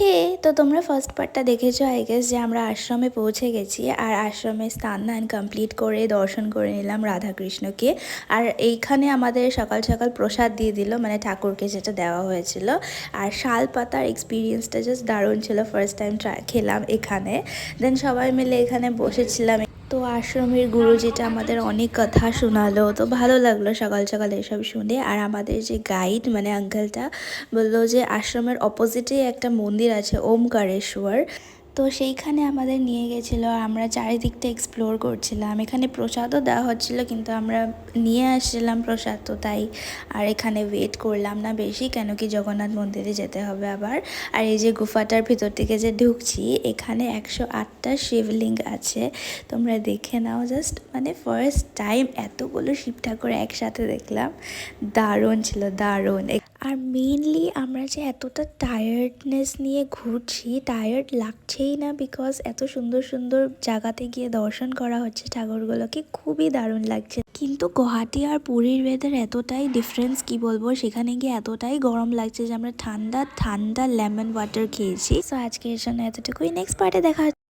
হে, তো তোমরা ফার্স্ট পার্টটা দেখেছো আই গেস, যে আমরা আশ্রমে পৌঁছে গেছি আর আশ্রমে স্নান ধান কমপ্লিট করে দর্শন করে নিলাম রাধাকৃষ্ণকে। আর এইখানে আমাদের সকাল সকাল প্রসাদ দিয়ে দিল, মানে ঠাকুরকে যেটা দেওয়া হয়েছিল। আর শাল পাতার এক্সপিরিয়েন্সটা জাস্ট দারুণ ছিল, ফার্স্ট টাইম খেলাম এখানে। দেন সবাই মিলে এখানে বসেছিলাম। তো আশ্রমের গুরু যেটা আমাদের অনেক কথা শোনালো, তো ভালো লাগলো সকাল সকাল এসব শুনে। আর আমাদের যে গাইড মানে আঙ্কেলটা বললো যে আশ্রমের অপোজিটেই একটা মন্দির আছে, ওমকারেশ্বর। তো সেইখানে আমাদের নিয়ে গেছিলো, আমরা চারিদিকটা এক্সপ্লোর করছিলাম। এখানে প্রসাদও দেওয়া হচ্ছিলো, কিন্তু আমরা নিয়ে আসছিলাম প্রসাদ, তো তাই আর এখানে ওয়েট করলাম না বেশি, কেন কি জগন্নাথ মন্দিরে যেতে হবে আবার। আর এই যে গুফাটার ভিতর থেকে যে ঢুকছি, এখানে 108টা শিবলিঙ্গ আছে, তোমরা দেখে নাও জাস্ট। মানে ফার্স্ট টাইম এতগুলো শিব ঠাকুর একসাথে দেখলাম, দারুণ ছিল দারুণ। আর মেইনলি আমরা যে এতটা টায়ার্ডনেস নিয়ে ঘুরছি, টায়ার্ড লাগছেই না, বিকজ এত সুন্দর সুন্দর জায়গাতে গিয়ে দর্শন করা হচ্ছে ঠাকুরগুলোকে, খুবই দারুণ লাগছে। কিন্তু গুয়াহাটি আর পুরীর ওয়েদার এতটাই ডিফারেন্স, কি বলবো, সেখানে গিয়ে এতটাই গরম লাগছে যে আমরা ঠান্ডা ঠান্ডা লেমন ওয়াটার খেয়েছি। সো আজকের জন্য এতটুকুই, নেক্সট পার্টে দেখা